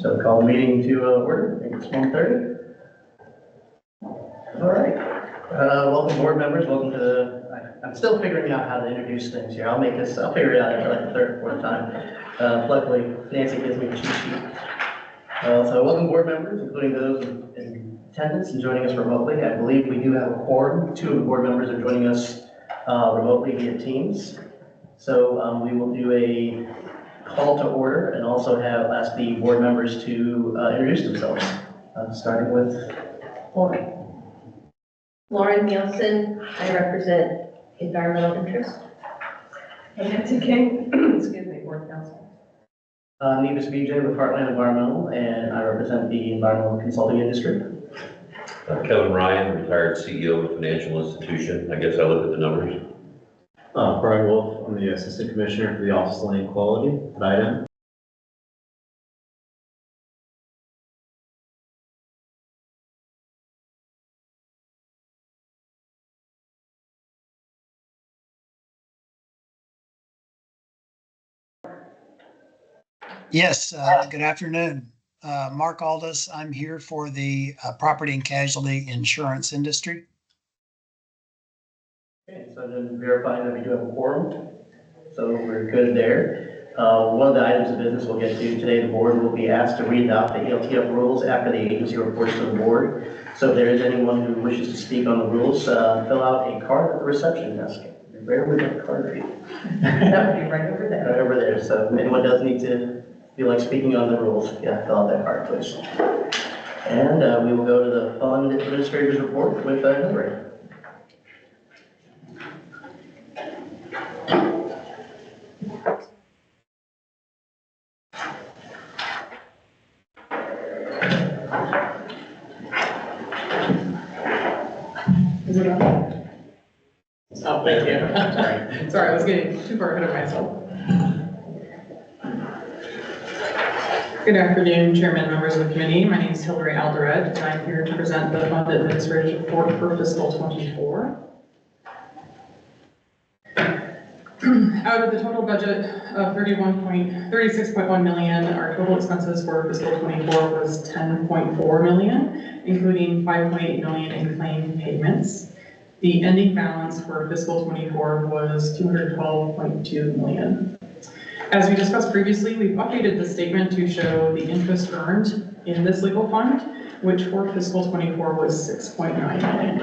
So call the meeting to order. I think it's 1:30. All right. Welcome board members. Welcome to I'm still figuring out how to introduce things here. I'll figure it out after like the third or fourth time. Luckily, Nancy gives me a cheat sheet. So welcome board members, including those in attendance and joining us remotely. I believe we do have a quorum. 2 of the board members are joining us remotely via Teams. So we will do a call to order and also ask the board members to introduce themselves, starting with Lauren. Lauren Nielsen, I represent environmental interests. Nancy King, excuse me, board counsel. Nevis BJ with Heartland Environmental, and I represent the environmental consulting industry. Kevin Ryan, retired CEO of a financial institution. I guess I look at the numbers. Brian Wolf, I'm the Assistant Commissioner for the Office of Land Quality at IDEM. Yes, good afternoon. Mark Aldis, I'm here for the property and casualty insurance industry. Okay, so then verifying that we do have a quorum, so we're good there. One of the items of business we'll get to today, the board will be asked to readopt the ELTF rules after the agency reports to the board. So if there is anyone who wishes to speak on the rules, fill out a card at the reception desk. Where would that card be? That would be right over there. Right over there. So if anyone does need to feel like speaking on the rules, yeah, fill out that card, please. And we will go to the fund administrator's report with Hillary. Is it on? Oh, thank you. Sorry, I was getting too far ahead of myself. Good afternoon, Chairman, members of the committee. My name is Hillary Alderette, and I'm here to present the Fund Administrator's Report for fiscal 24. Out of the total budget of $36.1 million, our total expenses for fiscal 24 was $10.4 million, including $5.8 million in claim payments. The ending balance for fiscal 24 was $212.2 million. As we discussed previously, we've updated the statement to show the interest earned in this legal fund, which for fiscal 24 was $6.9 million.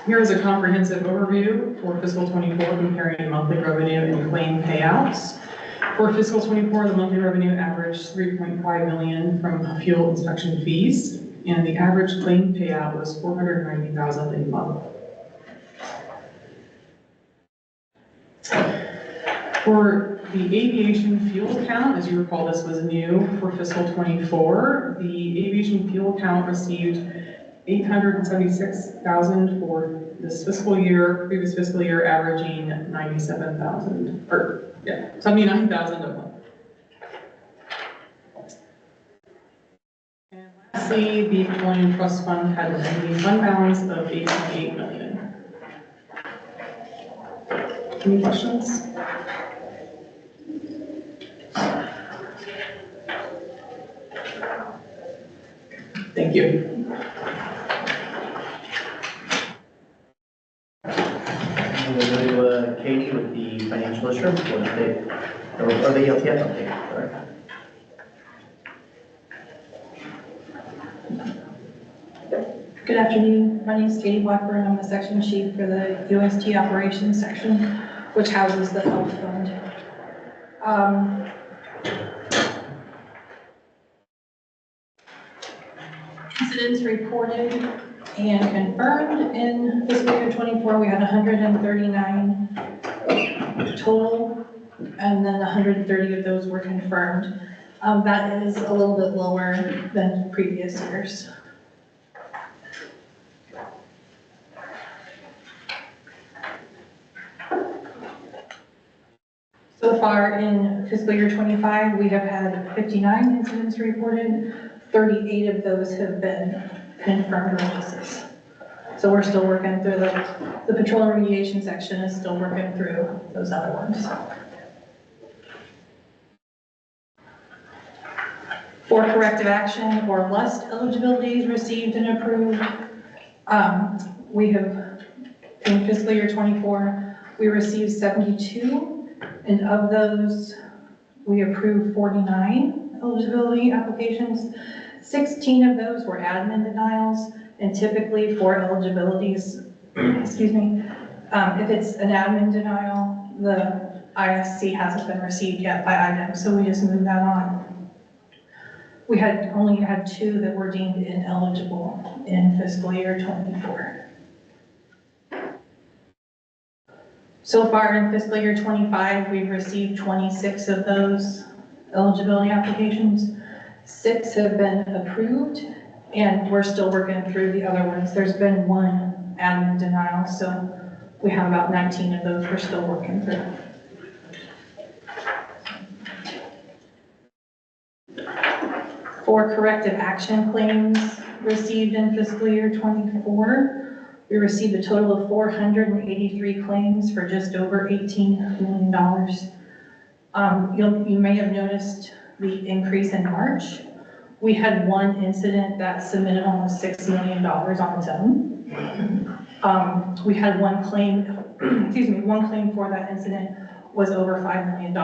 Here is a comprehensive overview for fiscal 24 comparing monthly revenue and claim payouts. For fiscal 24, the monthly revenue averaged $3.5 million from fuel inspection fees, and the average claim payout was $490,000 a month. For the aviation fuel count, as you recall, this was new for fiscal 24. The aviation fuel count received 876,000 for this fiscal year, previous fiscal year averaging 97,000, or yeah, 79,000 a month. And lastly, the Petroleum Trust Fund had an ending fund balance of $8.8 million. Any questions? Thank you. We'll go to Katie with the financial assurance update, or the ELTF update, sorry. Good afternoon. My name is Katie Blackburn. I'm the section chief for the UST operations section, which houses the health fund. Incidents reported and confirmed in fiscal year 24, we had 139 total, and then 130 of those were confirmed. That is a little bit lower than previous years. So far in fiscal year 25, we have had 59 incidents reported. 38 of those have been confirmed releases. So we're still working through the patrol remediation section is still working through those other ones. For corrective action or lust eligibilities received and approved, we have, in fiscal year 24, we received 72, and of those, we approved 49 eligibility applications. 16 of those were admin denials, and typically for eligibilities, excuse me, if it's an admin denial, the ISC hasn't been received yet by IDEM, so we just move that on. We only had 2 that were deemed ineligible in fiscal year 24. So far in fiscal year 25, we've received 26 of those eligibility applications. 6 have been approved, and we're still working through the other ones. There's been 1 admin denial, so we have about 19 of those we're still working through. For corrective action claims received in fiscal year 24, we received a total of 483 claims for just over $18 million. You may have noticed the increase in March. We had 1 incident that submitted almost $6 million on its own. We had 1 claim, excuse me, 1 claim for that incident was over $5 million.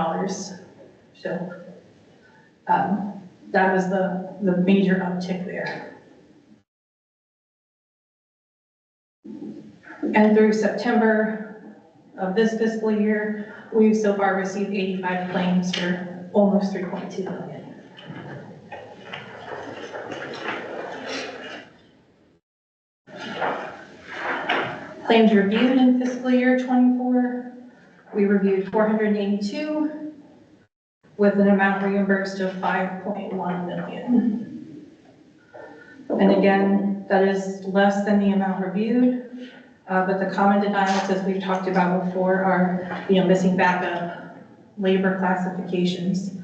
So that was the major uptick there. And through September of this fiscal year, we've so far received 85 claims for almost $3.2 million. Claims reviewed in fiscal year 24, we reviewed 482 with an amount reimbursed of $5.1 million. And again, that is less than the amount reviewed, but the common denials, as we've talked about before, are missing backup, labor classifications,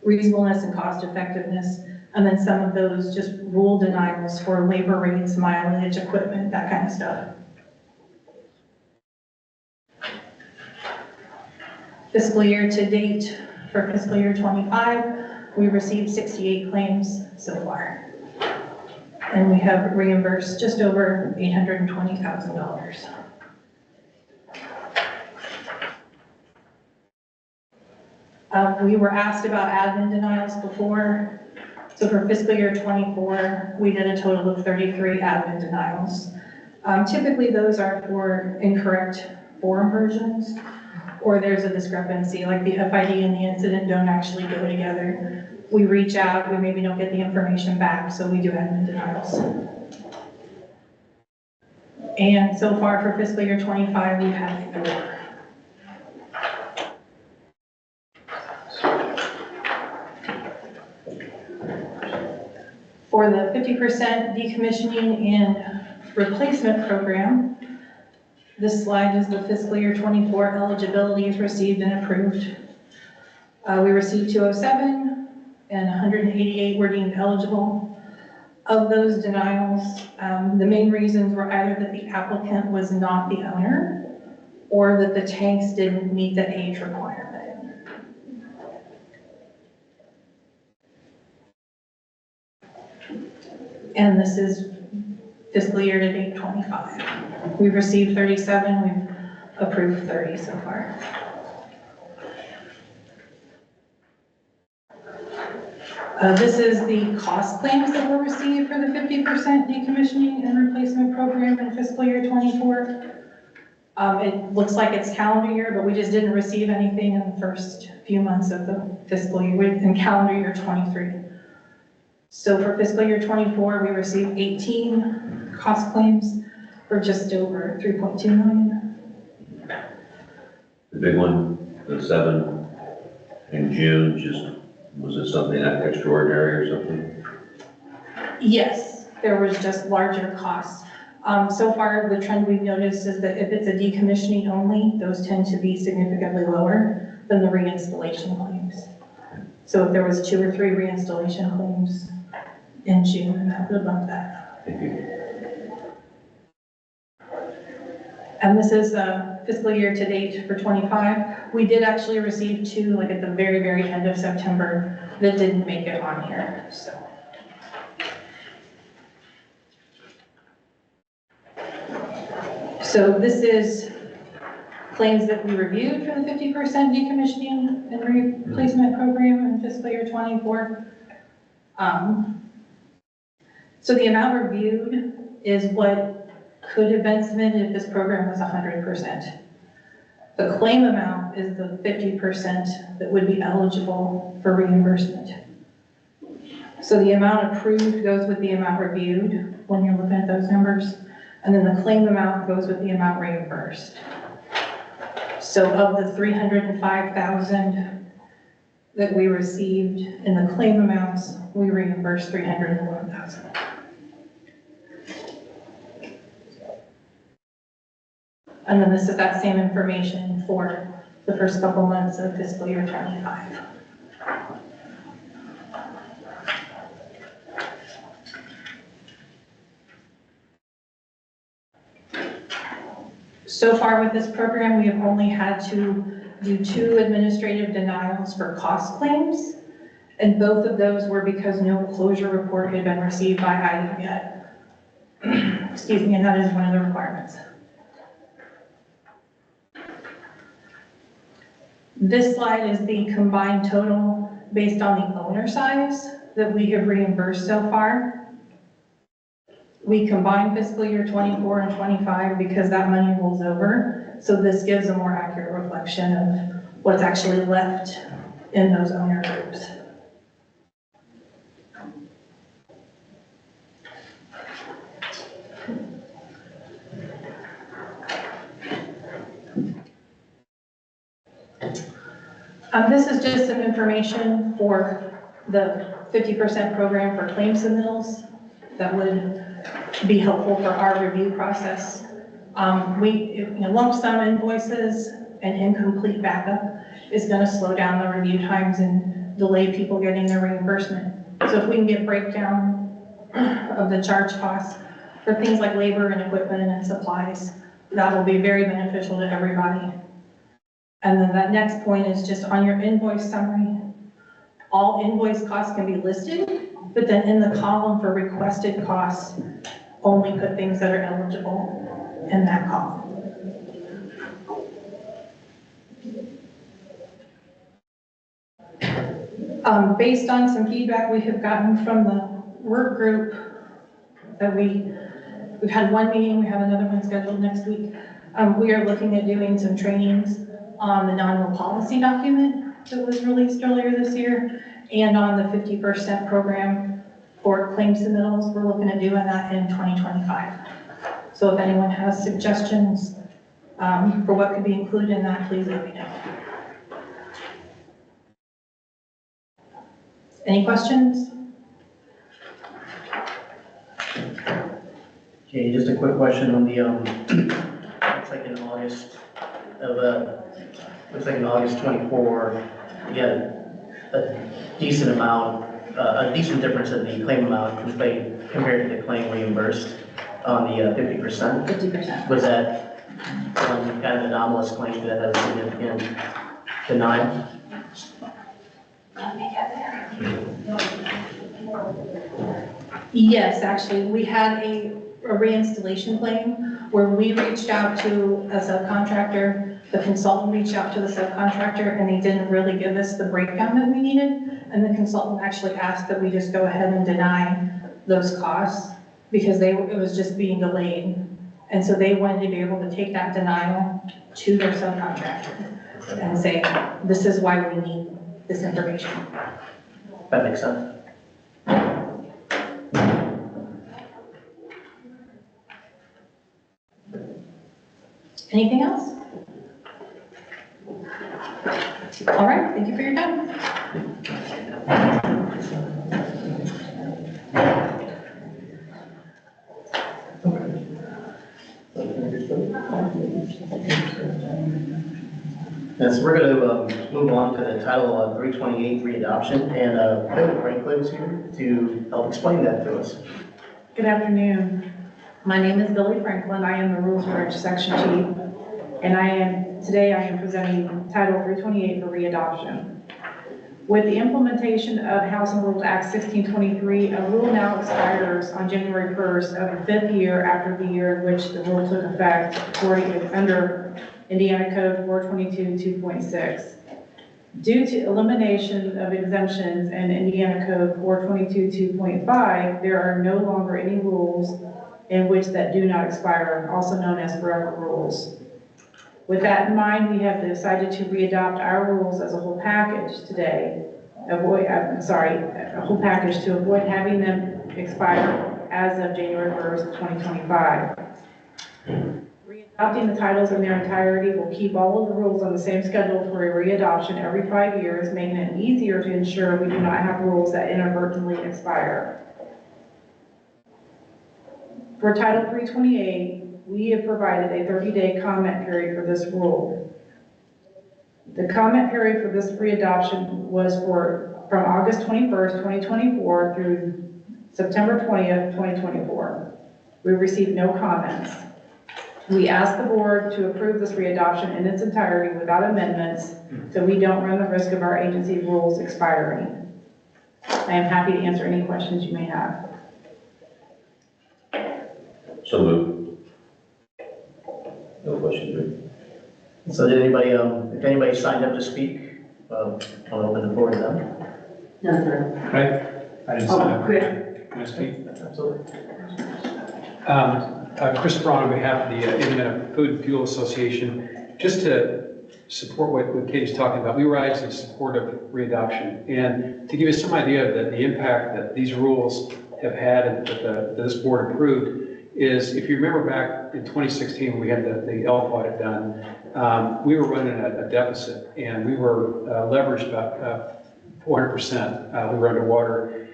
reasonableness and cost effectiveness, and then some of those just rule denials for labor rates, mileage, equipment, that kind of stuff. Fiscal year to date, for fiscal year 25, we received 68 claims so far. And we have reimbursed just over $820,000. We were asked about admin denials before. So for fiscal year 24, we did a total of 33 admin denials. Typically those are for incorrect form versions, or there's a discrepancy, like the FID and the incident don't actually go together. We reach out, we maybe don't get the information back, so we do admin denials. And so far for fiscal year 25, we've had 4. For the 50% decommissioning and replacement program, this slide is the fiscal year 24 eligibilities received and approved. We received 207 and 188 were deemed eligible. Of those denials, the main reasons were either that the applicant was not the owner or that the tanks didn't meet the age requirement. And this is fiscal year to date 25. We've received 37, we've approved 30 so far. This is the cost claims that were received for the 50% decommissioning and replacement program in fiscal year 24. It looks like it's calendar year, but we just didn't receive anything in the first few months of the fiscal year, in calendar year 23. So for fiscal year 24, we received 18 cost claims for just over $3.2 million. The big one, the 7 in June, was it something extraordinary or something? Yes, there was just larger costs. So far, the trend we've noticed is that if it's a decommissioning only, those tend to be significantly lower than the reinstallation claims. So if there was 2 or 3 reinstallation claims in June, that would bump that. Thank you. And this is fiscal year to date for 25. We did actually receive 2, like at the very, very end of September, that didn't make it on here, so. So this is claims that we reviewed for the 50% decommissioning and replacement program in fiscal year 24. So the amount reviewed is what could have been submitted if this program was 100%. The claim amount is the 50% that would be eligible for reimbursement. So the amount approved goes with the amount reviewed when you're looking at those numbers, and then the claim amount goes with the amount reimbursed. So of the 305,000 that we received in the claim amounts, we reimbursed 301,000. And then this is that same information for the first couple months of fiscal year 25. So far with this program, we have only had to do 2 administrative denials for cost claims, and both of those were because no closure report had been received by IDEM yet. Excuse me, and that is one of the requirements. This slide is the combined total based on the owner size that we have reimbursed so far. We combine fiscal year 24 and 25 because that money rolls over. So this gives a more accurate reflection of what's actually left in those owner groups. This is just some information for the 50% program for claim submittals that would be helpful for our review process. Lump sum invoices and incomplete backup is going to slow down the review times and delay people getting their reimbursement. So if we can get breakdown of the charge costs for things like labor and equipment and supplies, that will be very beneficial to everybody. And then that next point is just on your invoice summary. All invoice costs can be listed, but then in the column for requested costs, only put things that are eligible in that column. Based on some feedback we have gotten from the work group that we've had one meeting, we have another one scheduled next week. We are looking at doing some trainings on the non-real policy document that was released earlier this year, and on the 50% program for claim submittals. We're looking at doing that in 2025. So if anyone has suggestions for what could be included in that, please let me know. Any questions? Okay, just a quick question on the, looks like in August of, looks like in August 24, you got a decent amount, a decent difference in the claim amount compared to the claim reimbursed on the 50%. 50%. Was that one kind of anomalous claim that had a significant denial? Let me get there. Yes, actually, we had a reinstallation claim where we reached out to a subcontractor, the consultant reached out to the subcontractor, and they didn't really give us the breakdown that we needed. And the consultant actually asked that we just go ahead and deny those costs because it was just being delayed. And so they wanted to be able to take that denial to their subcontractor and say, this is why we need this information. That makes sense. Anything else? All right, thank you for your time. Yes, we're going to move on to the Title 328 readoption, and Bill Franklin is here to help explain that to us. Good afternoon. My name is Billy Franklin. I am the Rules and Regs Section Chief, and today I am presenting Title 328 for readoption. With the implementation of House and Rules Act 1623, a rule now expires on January 1st of the 5th year after the year in which the rule took effect under Indiana Code 422 2.6. Due to elimination of exemptions in Indiana Code 422 2.5, there are no longer any rules in which that do not expire, also known as forever rules. With that in mind, we have decided to readopt our rules as a whole package today, a whole package to avoid having them expire as of January 1st, 2025. Readopting the titles in their entirety will keep all of the rules on the same schedule for a readoption every 5 years, making it easier to ensure we do not have rules that inadvertently expire. For Title 328, we have provided a 30-day comment period for this rule. The comment period for this readoption was from August 21st, 2024 through September 20th, 2024. We received no comments. We ask the board to approve this readoption in its entirety without amendments, so we don't run the risk of our agency rules expiring. I am happy to answer any questions you may have. So moved. No questions, Rick? So did anybody, if anybody signed up to speak, I'll open the floor to them. No, sir. Right? I didn't sign up. Chris. Can I speak? Absolutely. Chris Braun on behalf of the Indiana Food and Fuel Association. Just to support what Katie's talking about, we were actually in support of readoption. And to give you some idea of the impact that these rules have had and that this board approved is, if you remember back in 2016 when we had the ELF audit done, we were running a deficit and we were leveraged about 400%. We were underwater.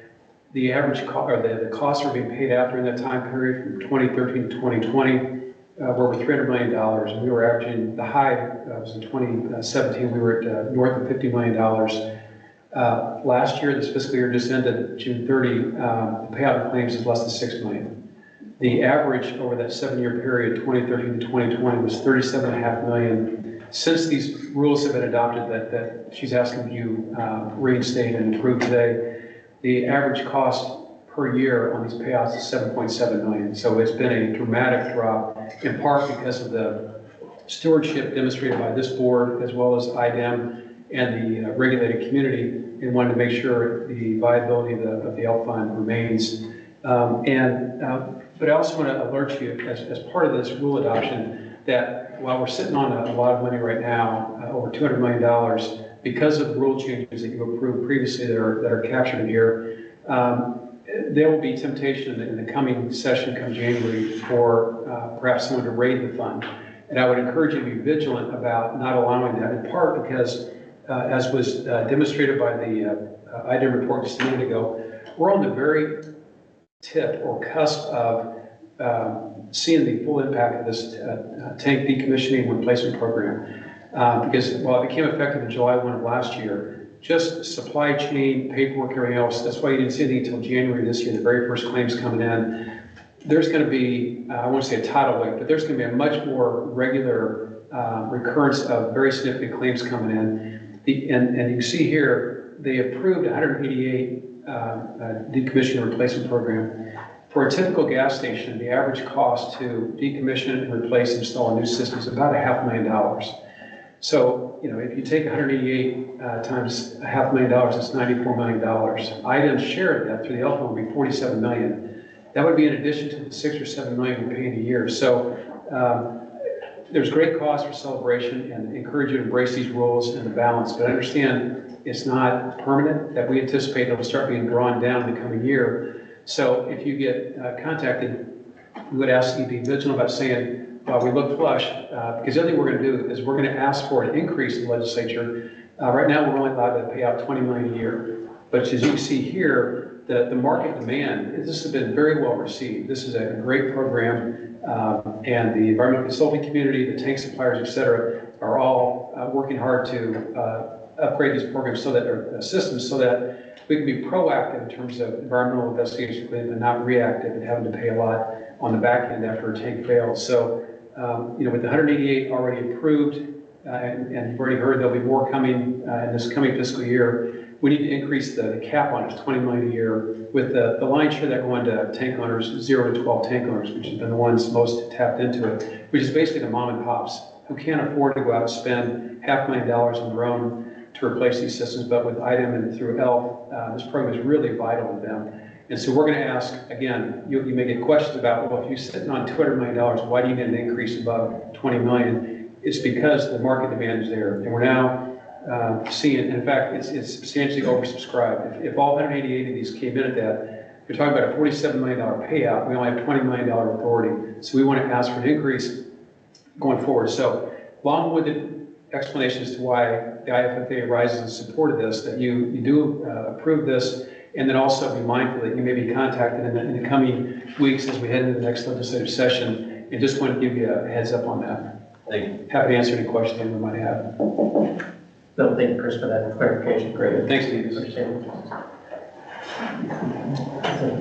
The average the costs were being paid out during that time period from 2013 to 2020 were over $300 million. And we were averaging, the high was in 2017, we were at north of $50 million. Last year, this fiscal year just ended June 30, the payout of claims is less than $6 million. The average over that 7-year period, 2013 to 2020, was $37.5 million. Since these rules have been adopted that she's asking you reinstate and improve today, the average cost per year on these payouts is $7.7 million. So it's been a dramatic drop, in part because of the stewardship demonstrated by this board, as well as IDEM and the regulated community, in wanting to make sure the viability of the ELF fund remains. But I also want to alert you, as part of this rule adoption, that while we're sitting on a lot of money right now, over $200 million, because of rule changes that you approved previously that are captured in here, there will be temptation in the coming session come January for perhaps someone to raid the fund. And I would encourage you to be vigilant about not allowing that, in part because, as was demonstrated by the IDEM report just a minute ago, we're on the very tip or cusp of seeing the full impact of this tank decommissioning and replacement program. Because while it became effective in July 1 of last year, just supply chain, paperwork, everything else, that's why you didn't see anything until January this year, the very first claims coming in. There's going to be, I won't say a tidal wave, but there's going to be a much more regular recurrence of very significant claims coming in. And you see here, they approved 188 decommissioning and replacement program. For a typical gas station, the average cost to decommission and replace and install a new system is about $500,000. So, if you take 188 times $500,000, that's $94 million. IDEM's share of that through the ELF fund would be $47 million. That would be in addition to the $6 or $7 million we pay in a year. So there's great cause for celebration, and encourage you to embrace these rules and the balance. But understand it's not permanent, that we anticipate it will start being drawn down in the coming year. So if you get contacted, we would ask you to be vigilant about saying, we look flush, because the other thing we're going to do is we're going to ask for an increase in the legislature. Right now, we're only allowed to pay out $20 million a year. But as you can see here, the market demand, this has been very well received. This is a great program, and the environmental consulting community, the tank suppliers, et cetera, are all working hard to upgrade these programs so that they're systems so that we can be proactive in terms of environmental investigation and not reactive and having to pay a lot on the back end after a tank failed. So, with the 188 already approved, and you've already heard there'll be more coming in this coming fiscal year, we need to increase the cap on it to 20 million a year, with the lion's share that going to tank owners, 0 to 12 tank owners, which have been the ones most tapped into it, which is basically the mom and pops who can't afford to go out and spend $500,000 on their own to replace these systems, but with ITEM and through ELF, this program is really vital to them. And so we're going to ask, again, you may get questions about, well, if you're sitting on $200 million, why do you need an increase above 20 million? It's because the market demand is there, and we're now seeing, in fact, it's substantially oversubscribed. If all 188 of these came in at that, you're talking about a $47 million payout. We only have $20 million authority. So we want to ask for an increase going forward. So long-winded explanation as to why the IFFA rises in support of this, that you do approve this, and then also be mindful that you may be contacted in the coming weeks as we head into the next legislative session, and just want to give you a heads up on that. Thank you. Happy to answer any questions anyone might have. No, thank you, Chris, for that clarification. Great. Thanks, Steve. Understand.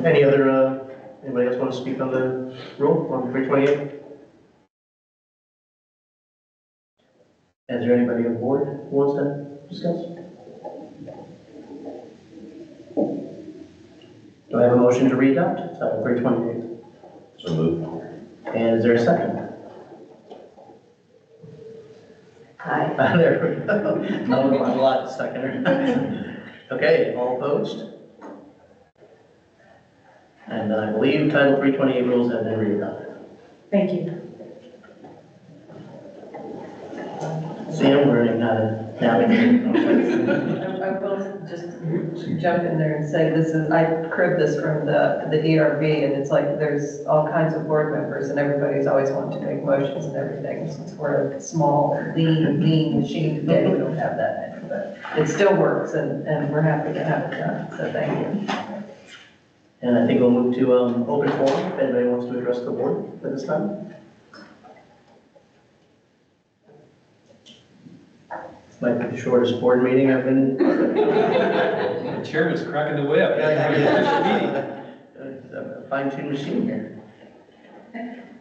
Any other, anybody else want to speak on the rule on 328? Is there anybody on board who wants to discuss? Do I have a motion to readopt 328? So moved. And is there a second? Hi. There we go. I don't know, I'm a lot seconder. Okay, all opposed? And I believe Title 328 rules have been readopted. Thank you. See, I'm learning how to navigate. I will just jump in there and say this is, I cribbed this from the ERB, and it's like there's all kinds of board members and everybody's always wanting to make motions and everything. Since we're a small, lean machine today, we don't have that many, but it still works, and we're happy to have it done, so thank you. And I think we'll move to open forum, if anybody wants to address the board at this time. Might be the shortest board meeting I've been. The chairman's cracking the whip. A fine-tuned machine here.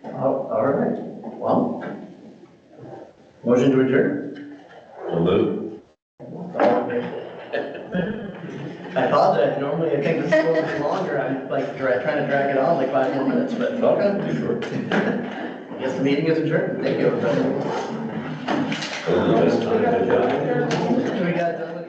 All right, well, motion to adjourn. So moved. I apologize, normally I think this is a little bit longer, I'm like trying to drag it on like 5 more minutes, but okay. Too short. I guess the meeting is adjourned, thank you, everybody. That was the best time. Good job. We got done with